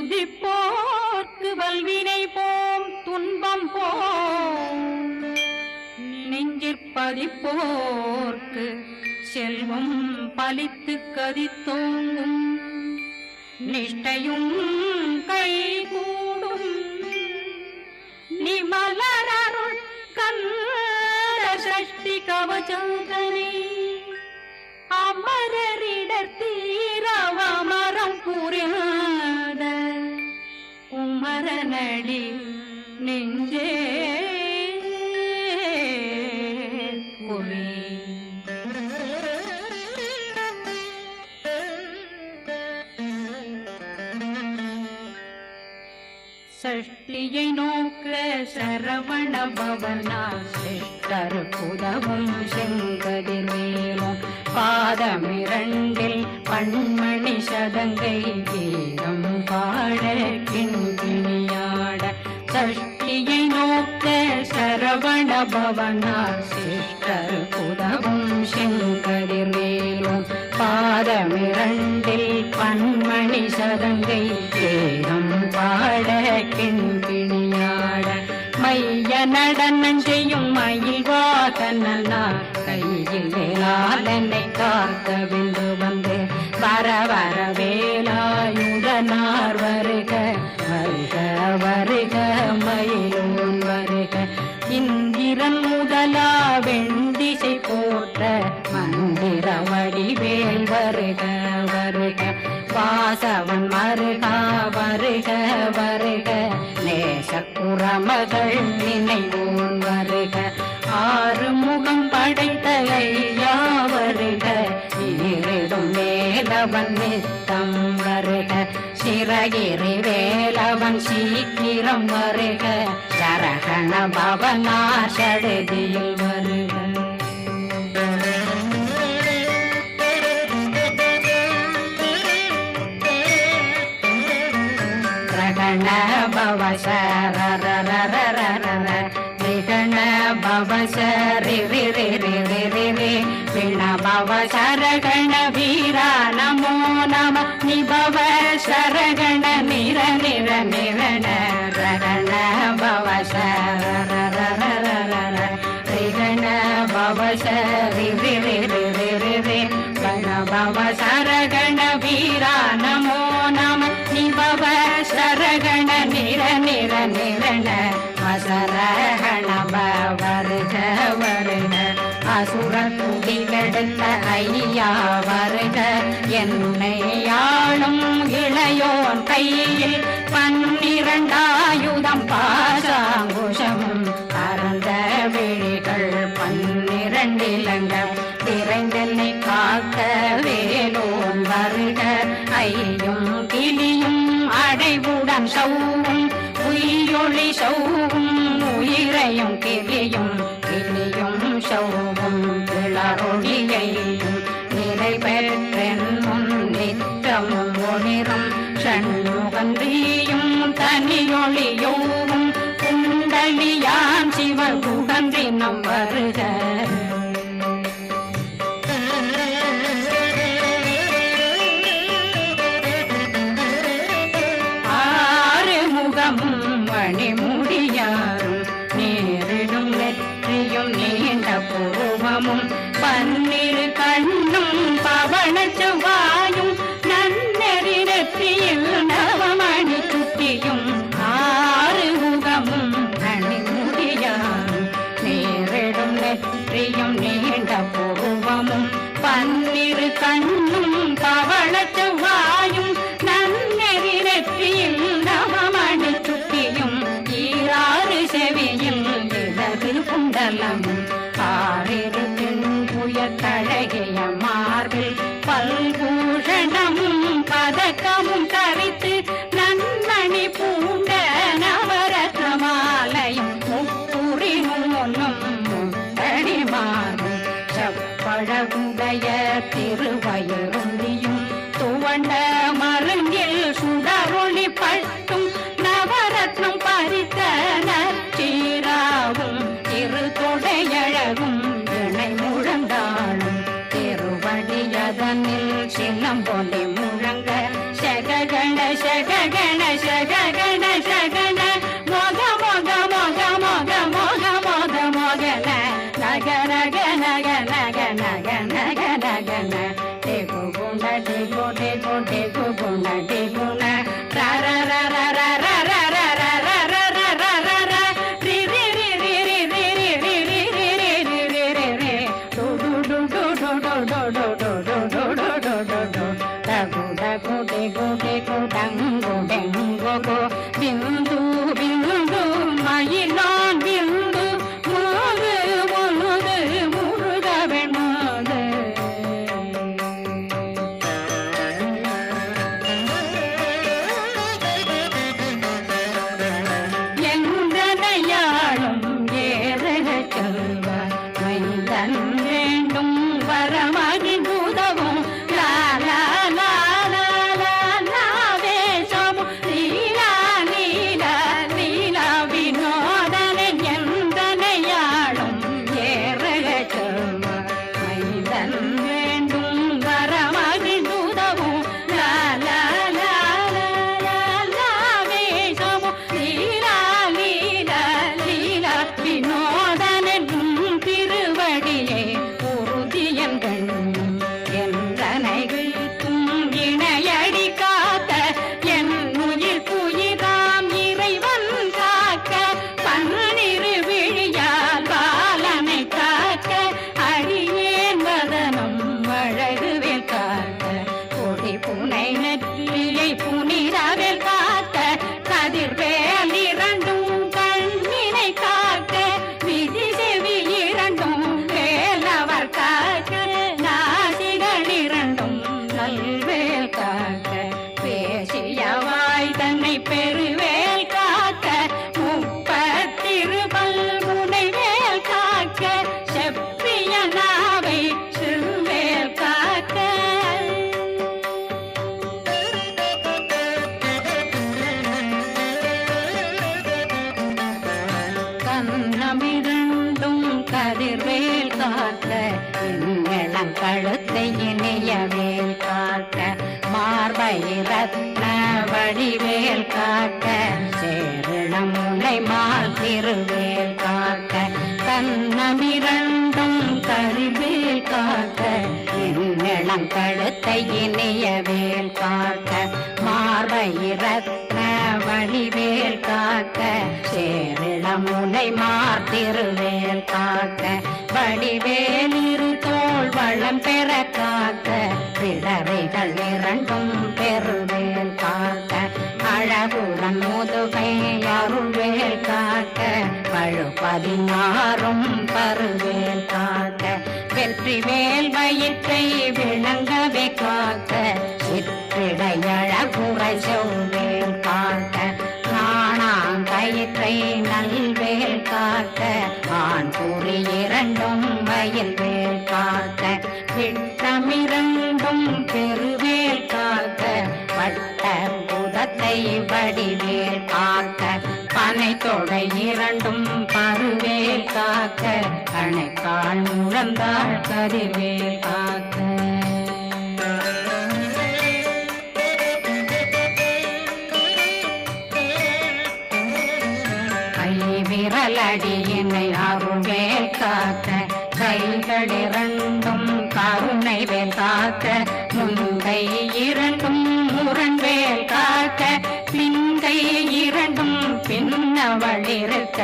துதிப்போர்க்கு வல்வினை போம் துன்பம் போம் நெஞ்சிற்பதிப்போர்க்கு செல்வம் பலித்து கதித்தோங்கும் நிஷ்டையும் கைகூடும் நிமலரருள் கந்த சஷ்டி கவசந்தனை அமரரிடர் தீரவமரம் புரியாத குமரனடி நெஞ்சே குமி சஷ்டியை நோக்க சரவண பவனா சிஷ்டர் புதவும் செங்கதிர்வேலும் பாதமிரண்டில் பண்மணி சதங்கை கீதம் பாட கிண்கிணியாட சஷ்டியை நோக்க சரவண பவனா சிஷ்டர் புதவும் செங்கதிர்வேலும் பாதமிரண்டில் பண்மணி சதங்கை கீதம் பாட கிண்கிணியாட மைய நடனம் செய்யும் மயில் வாகனார் கையில் வேளாளனை காக்க விந்து வந்து வர வர வேலாயுதனார் வருக வருக வருக மயிலோன் வருக இந்திரன் முதலா வெண்டிசை போற்ற மந்திர வடிவேல் வருக வருக வாசவன் மருகா வருக வருக நேசக்குறமகள் நினைவோன் வருக ஆறு முகம் படைத்த ஐயா வருக ஈரிடும் வேலவன் நித்தம் வருக சிறகிரி வேலவன் சீக்கிரம் வருக சரகண பவனா சடுதியில் வருக ரகண பவசரரரரரரர ரிகண பவசரி ரி ரி ரி ரி ரி ரி விண பவசரகண வீரா நமோ நம நிபவ சரகண நிர நிர நிரண ரகண பவசரரரரரர ரிகண பவசரி ரி ரி ரி ரி ரி ரி விண பவசரகண வீரா நமோ நம நிபவ சரகண நிர நிர நிரண வசரகண வருக வருக அசுர குடி கெடுத்த ஐயா வருக என்னை ஆளும் இளையோன் கையில் 12 ஆயுதம் பாசாங்குஷமும் பரந்த விழிகள் 12 இலங்கம் விரைந்தென்னை காக்க வேலோன் வருக ஐயும் கிளியும் அடைவுடன் சௌவும் உயிரொளி சௌவும் உயிரையும் கிளியும் கிளியும் சௌவும் கிளரொளியையும் நிறைவேற்றென் முன் நித்தமும் ஒளிரும் ஷண்முகந்தியும் தனியொளியோவும் குண்டலியான் சிவ குகந்தினம் வருக மணிமுடியாரும் நேரிடும் நெற்றியும் நீண்ட பூர்வமும் 12 கண்ணும் பவன செவ்வாயும் நன்னெறி நெற்றியில் நவமணி சுட்டியும் 6 முகமும் மணிமுடியாரும் நேரிடும் நெற்றியும் நீண்ட பூர்வமும் 12 கண்ணும் பவன செவ்வாயும் நன்னெறி நெற்றியில் நவமணி சுட்டியும் 6 செவியில் இடது குண்டலம் 6 புயத்தழகிய மார்பில் பல்பூஷணமும் பதக்கமும் தரித்து நன்மணி பூண்ட நவரத்ன மாலையும் முப்புரி முன்னும் முத்தடி மாறும் செப்பழகுடைய திருவயருந்தியும் துவண்ட மருங்கில் சுடரொளி பட்டும் நவரத்னம் பறித்த நற்சீராவும் திரு தொடையழகும் இணை முழந்தாளும் திருவடியதனில் சிலம்பொலி முழங்க சககண ಶಗಗಣ ಶಗಗಣ ಶಗಣ ಮೊಗ ಮೊಗ ಮೊಗ ಮೊಗ ಮೊಗ ಮೊಗ ಮೊಗನ ನಗ ನಗ ನಗ ನಗ ನಗ ನಗ ನಗನ ಟೇಕು ಗುಣ ಟೇಕು ಟೇಕು ಟೇಕು ಗುಣ ಟೇಗುಣ ರ ರ ರ ರ ರ ರ ರ ರ ರ ರ ರ ರ ರ ರ ರಿ ರಿ ರಿ ರಿ ರಿ ರಿ ರಿ ರಿ ರಿ ರಿ ರಿ ರಿ ರಿ ರಿ ಡು ಡು ಡು ಡು ಡು ಡು ಡು ಡು ಡು ಡು ಡು ಡು ಡು ಡು ಡು ಡಗು ಡಗು ಡೆಗು ಡೆಗು ಡಂಗು ಡೆಂಗು ಗು ಬಿಂದು ಬಿಂದು மயிலான் பிந்து முழுது முழுது முழுதவன் மாது எந்தனையாளும் ஏறக செல்வார் மைந்தன் வேண்டும் வரமகி பூதவும் லாலா லாலா லாலா வேஷமும் லீலா லீலா லீலா வினோதனன் எந்தனையாளும் ஏறக செல்வார் மைந்தன் வேண்டும் வரமகி பூதவும் லாலா லாலா லாலா வேஷமும் லீலா லீலா லீலா வினோதனன் திருவடியே உறுதியங்கள் என்றனைகளுக்கும் இணையடி காத்த என் உயிர் புயிராம் இறைவன் காக்க பன்னிரு விழியால் பாலனை காக்க அடியேன் வதனம் அழகுவேல் காக்க கொடி புனை நெற்றியை புனிதவேல் காக்க கதிர்வேல் இரண்டும் கண்ணினை காக்க விதி செவி இரண்டும் வேலவர் காக்க நாசிகள் இரண்டும் நல்வேல் காக்க பேசியவாய் தன்னை பெருவேல் காக்க முப்பத்திருபல் முனைவேல் காக்க செப்பிய நாவை சிறுவேல் காக்க கண்ணமிரண்டும் கதிர்வேல் காக்க இளம் கழுத்தை இணையவேல் காக்க மார்பை ரத்ன வடிவேல் காக்க சேரிளம் முனை மால் திருவேல் காக்க கண்ணமிரண்டும் கதிர்வேல் காக்க இளம் கழுத்தை இணையவேல் காக்க மார்பை ரத்ன வடிவேல் காக்க சேரிளம் முனை மார் திருவேல் காக்க வடிவேல் இரு தோள் வளம் பெற காக்க பிடரைகள் இரண்டும் பெருவேல் காக்க அழகுடன் முதுகை அருள்வேல் காக்க பழு 16 பருவேல் காக்க வெற்றி வேல் வயிற்றை விளங்கவே காக்க சிற்றிடையழகுரை செவ்வேல் காக்க நாணாங்கயிற்றை நல்வேல் காக்க ஆண் குறி இரண்டும் வயல்வேல் காக்க விட்டமிரண்டும் பெருவேல் காக்க வட்ட புதத்தை வடிவேல் காக்க பனை தொடை இரண்டும் பருவேல் காக்க கணைக்கால் முழந்தாள் கதிர்வேல் காக்க விரலடியினை அருள்வேல் காக்க கைகள் இரண்டும் கருணை வேல் காக்க முந்தை இரண்டும் முரண்வேல் காக்க பிந்தை இரண்டும் பின்னவளிருக்க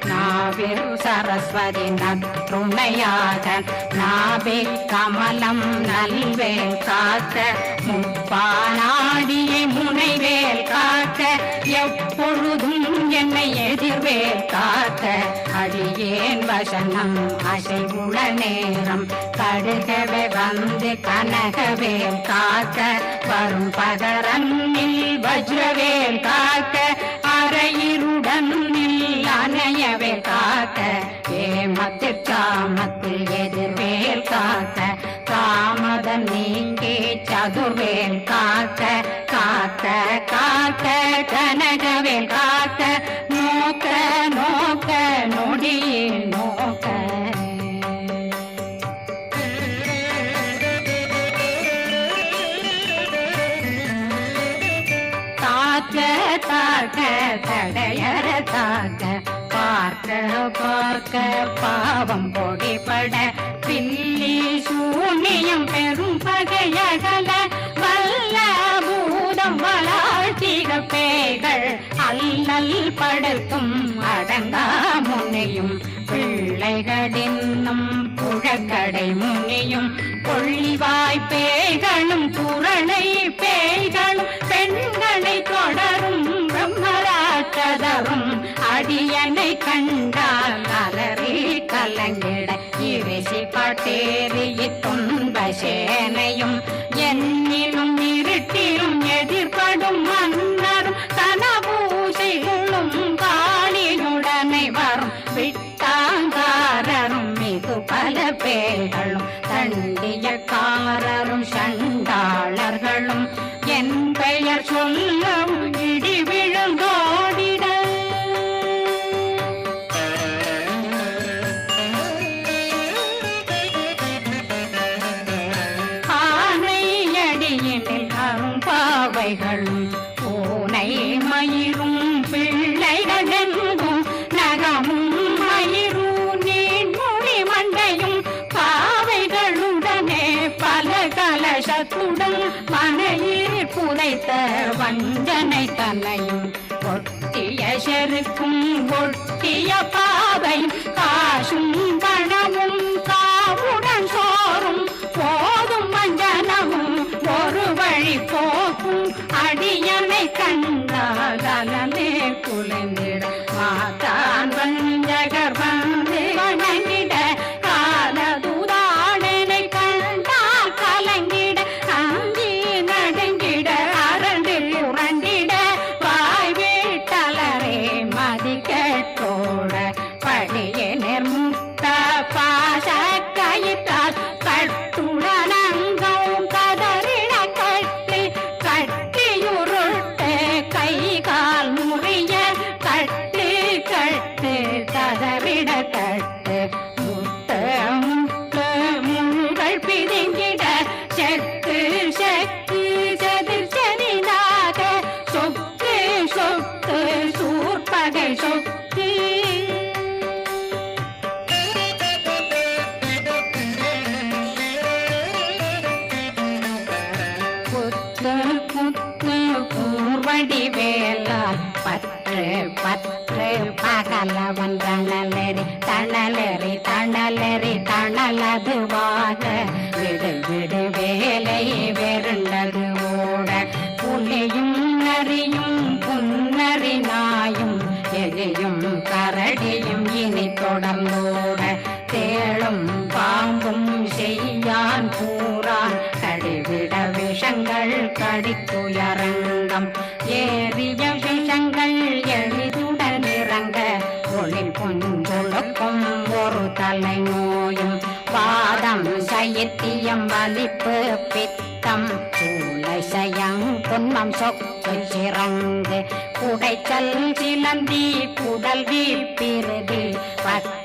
நாவில் சரஸ்வதி நற்றுணையாக நாவே கமலம் நல்வேல் காக்க முப்பானாடியை முனைவேல் காக்க எப்பொழுதும் என்னை எதிர்வேல் காக்க அடியேன் வசனம் அசைவுள நேரம் கடுகவே வந்து கனகவேல் காக்க வரும் பகரன்னில் வஜ்ரவேல் காக்க அரையிருடன் அணையவே காக்க ஏமத்தில் காமத்தில் எதிர்வேல் காக்க காமதம் நீங்கி சதுர்வேல் காக்க காக்க காக்க கனகவேல் காக்க நோக்க நோக்க நொடியில் நோக்க தாக்க தடையற தாக்க பார்க்க பார்க்க பாவம் பொடிபட பில்லி சூனியம் பெரும் பகையகல வல்ல பூதம் வளாழ்த்திக பேய்கள் அல்லல் படுத்தும் அடங்கா முனையும் பிள்ளைகளின்னும் புழக்கடை முனியும் கொள்ளிவாய் பேய்களும் குரளை பேய்களும் பெண்களை தொடரும் பிரம்மராட்சதரும் அடியனை கண்டால் அலறி கலங்கிட இரிசி பட்டேறி துன்ப சேனையும் என்னிலும் இருட்டிலும் எதிர்படும் மன்னரும் கனபூசைகளும் காளியுடனை வரும் விட்டாங்காரரும் மிகு பல பேர்களும் தண்டியக்காரரும் சண்டாளர்களும் என் பெயர் சொல்லும் இடி விழுந்தோடிட ஆனையடியினில் அரும்பாவைகளும் பூனை மயிரும் பிள்ளைகளெங்கும் நகமும் மயிரும் நீன்மொழி மண்டையும் பாவைகளுடனே பல கலசத்துடன் மனையில் புதைத்த வஞ்சனை தன்னையும் ஒட்டிய செருக்கும் ஒட்டிய பாவையும் காசும் பணமும் காவுடன் சோறும் போதும் வஞ்சனமும் ஒரு வழி போக்கும் அடியனை கண்டால் அலமே குலைந்திட மாதான் வஞ்சகர் வந்து வணங்கிட காலதுதாடனை கண்டால் கலங்கிட அஞ்சி நடுங்கிட அரண்டு உரண்டிட வாய் வீட்டலரே மதி கேட்டோட படியே நிர்முக்த பாச கயிற்றால் கட்டுடனங்கும் கதறிட கட்டி கட்டியுருட்டு கை கால் முறிய கட்டு கட்டு கதறிட கட்டு முட்ட முட்டு முள்கள் பிதுங்கிட செக்கு செக்கு செதிர் செதிதாக சொக்கு சொக்கு சூர்பகை சொக்கு புத்து புத்து பூர்வடி வேலால் பற்று பற்று பகலவன் தணலெறி தணலெறி தணலெறி தணலதுவாக விடு விடு வேலை வெருண்டது ஓட புலியும் நரியும் புன்னறி நாயும் எலியும் கரடியும் இனி தொடர்ந்தோட தேளும் பாம்பும் செய்யான் கூறான் கடிவிட விஷங்கள் கடித்துயரங்கம் ஏறிய விஷங்கள் எளிதுடன் இறங்க ஒளில் பொஞ்சொழுக்கும் ஒரு தலை நோயும் பாதம் சைத்தியம் வலிப்பு பித்தம் சூளை சயம் பொன்மம் சொக்கு சிறங்கு குடைச்சல் சிலந்தி குடல் வீப்பிருதி பக்க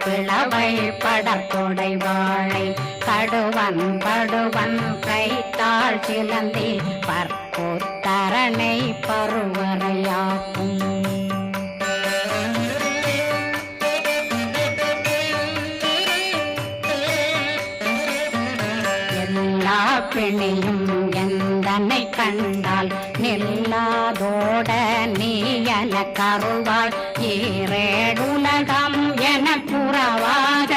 பிளவை படத்தொடை வாழை கடுவன் படுவன் கைத்தாள் சிலந்தி பற்புத்தரணை பருவரையாக்கும் எல்லா பிணியும் எந்தனை கண்டால் நில்லாதோட நீ என கருவாள் ஈரேடுலகம் என புறவாக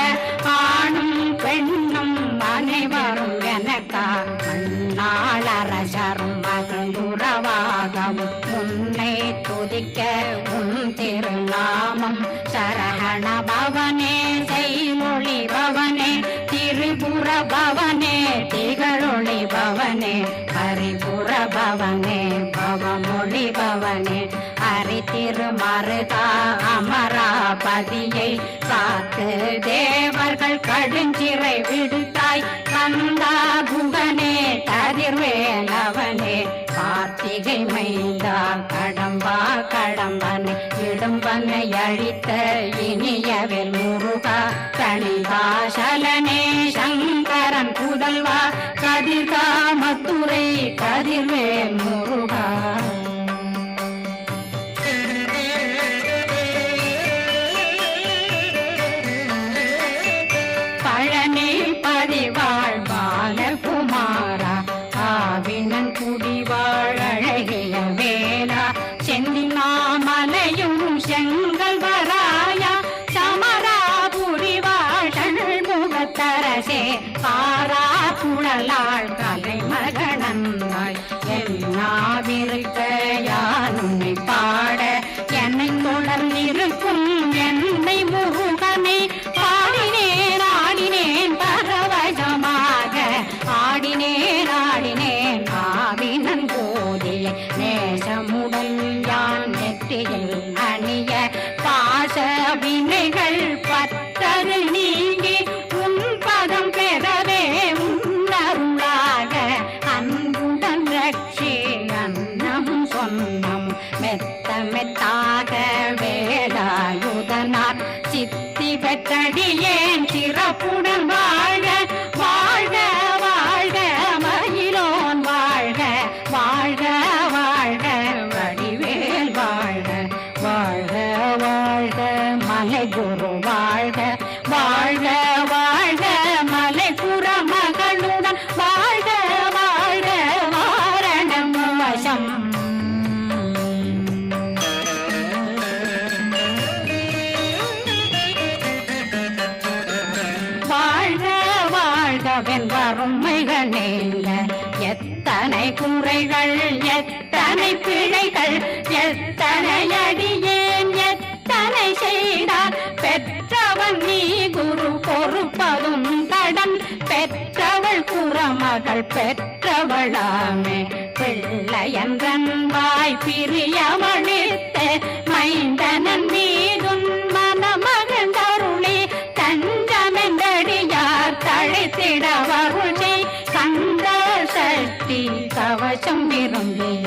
ஆணும் பெண்ணும் அனைவரும் எனக்கா மண்ணாளரசரும் மகிழ்ந்துறவாகவும் உன்னை துதிக்க உன் திருநாமம் சரகண பவனே செய்மொழி பவனே திரிபுர பவனே திகழொளி பவனே ஹரிபுர பவனே பவமொழி பவனே ஹரி திருமருதா அமராபதியை காத்து தேவர்கள் கடுஞ்சிறை விடுத்தாய் கந்தா குகனே கதிர்வேலவனே கார்த்திகை மைந்தா கடம்பா கடம்பனை இடும்பனை அழித்த இனியவில் முருகா கணிகாசலனே சங்கரன் புதல்வா கதிர்காமத்துறை கதிர்வேல் முருகா கல்லாள் கலைமகனந்தாய் என்னாவிருக்க யான் உன்னை பாட என்னை தொடர்ந்திருக்கும் என்னை முருகனை பாடினேன் ஆடினேன் பரவசமாக ஆடினேன் ஆடினேன் ஆவினன் போதிய நேசமுடன் யான் நெற்றியில் அணிய பாச வினைகள் பற்றரு நீங்கி உன் பதம் பெறவே உன்னருளாக அன்புடன் ரட்சி அன்னம் சொன்னம் மெத்த மெத்தாக வேலாயுதனார் சித்தி பெற்றடியேன் சிறப்புடன் வாழ வாழ்க வாழ்க மயிலோன் வாழ்க வாழ்க வாழ்க வடிவேல் வாழ்க வாழ்க வாழ்க மலை குரு வாழ்க வாழ்க வாழ்க மலை புற மகளுடன் வாழ்க வாழ்க வாரணம் வசம் வறுமைகள் நீங்க எத்தனை குறைகள் எத்தனை பிழைகள் எத்தனை அடியேன் எத்தனை செய்தார் பெற்றவன் நீ குரு பொறுப்பதும் கடன் பெற்றவள் குறமகள் பெற்றவளாமே பிள்ளையன்றன் வாய் பிரியமளித்த மைந்தனன் மீதுன் மனமகந்தருளி தஞ்சமென்றடியார் தழைத்திட வருளை கந்த சக்தி கவசம் விரும்பிய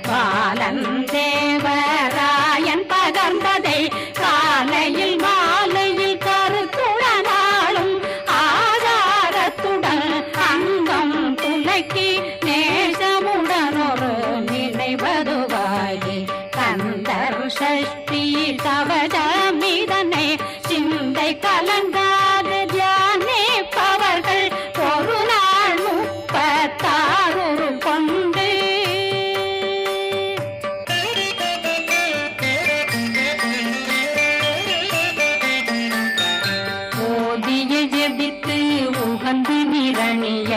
பாலன் தேவராயன் பகர்ந்ததை காலையில் மாலையில் கருத்துடனாலும் ஆதாரத்துடன் அங்கம் துலக்கி நேசமுடன் ஒரு நினைவதுவாகி கந்தர் சஷ்டி கவசமிதனை சிந்தை கலங்காத தியானிப்பவர்கள் ஒரு நாள் 36 கொண்டு ஓதிய ஜெபித்து உகந்து நிரணிய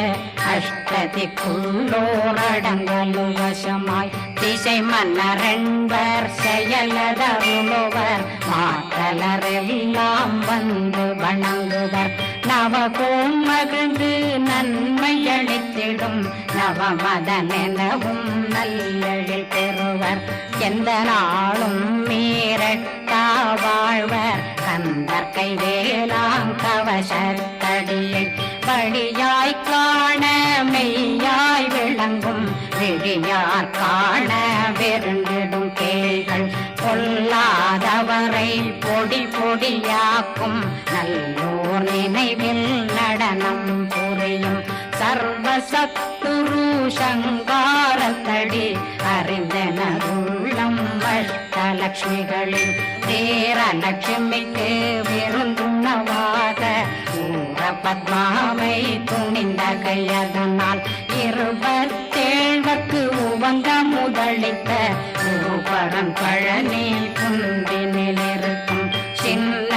அஷ்டதிக்குள்ளோரடங்கலும் வசமாய் திசை மன்னரென்பர் செயலதருளுவர் மாற்றலரெல்லாம் வந்து வணங்குவர் நவகோம் மகிழ்ந்து நன்மையளித்திடும் நவமதனெனவும் நல்லெழில் பெறுவர் எந்த நாளும் மீறட்டா வாழ்வர் கந்தற்கை வேளாங் கவசத்தடியை படியாய் காண மெய்யாய் விளங்கும் விழியார் காண வெருண்டிடும் கேள்கள் கொல்லாதவரை பொடி பொடியாக்கும் நல்லோர் நினைவில் நடனம் புரியும் சர்வசத்துரு சங்காரத்தடி அறிந்தனருள்ளம் அஷ்டலட்சுமிகளில் தேரலட்சுமிக்கு விருந்துணவாக ஊர பத்மாவை துணிந்த கையதனால் 27 உவங்க முதலித்த குருபரன் பழனி குந்தினில் இருக்கும் சின்ன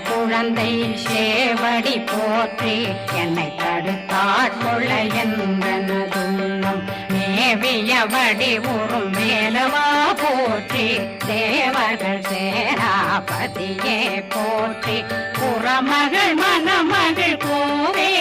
குழந்தை சேவடி போற்றி என்னை தடுத்தாட்கொள்ள என்பனதுள்ளம் மேவியபடி உறும் மேலவா போற்றி தேவர்கள் சேராபதியே போற்றி புறமகள் மணமகள் கோவே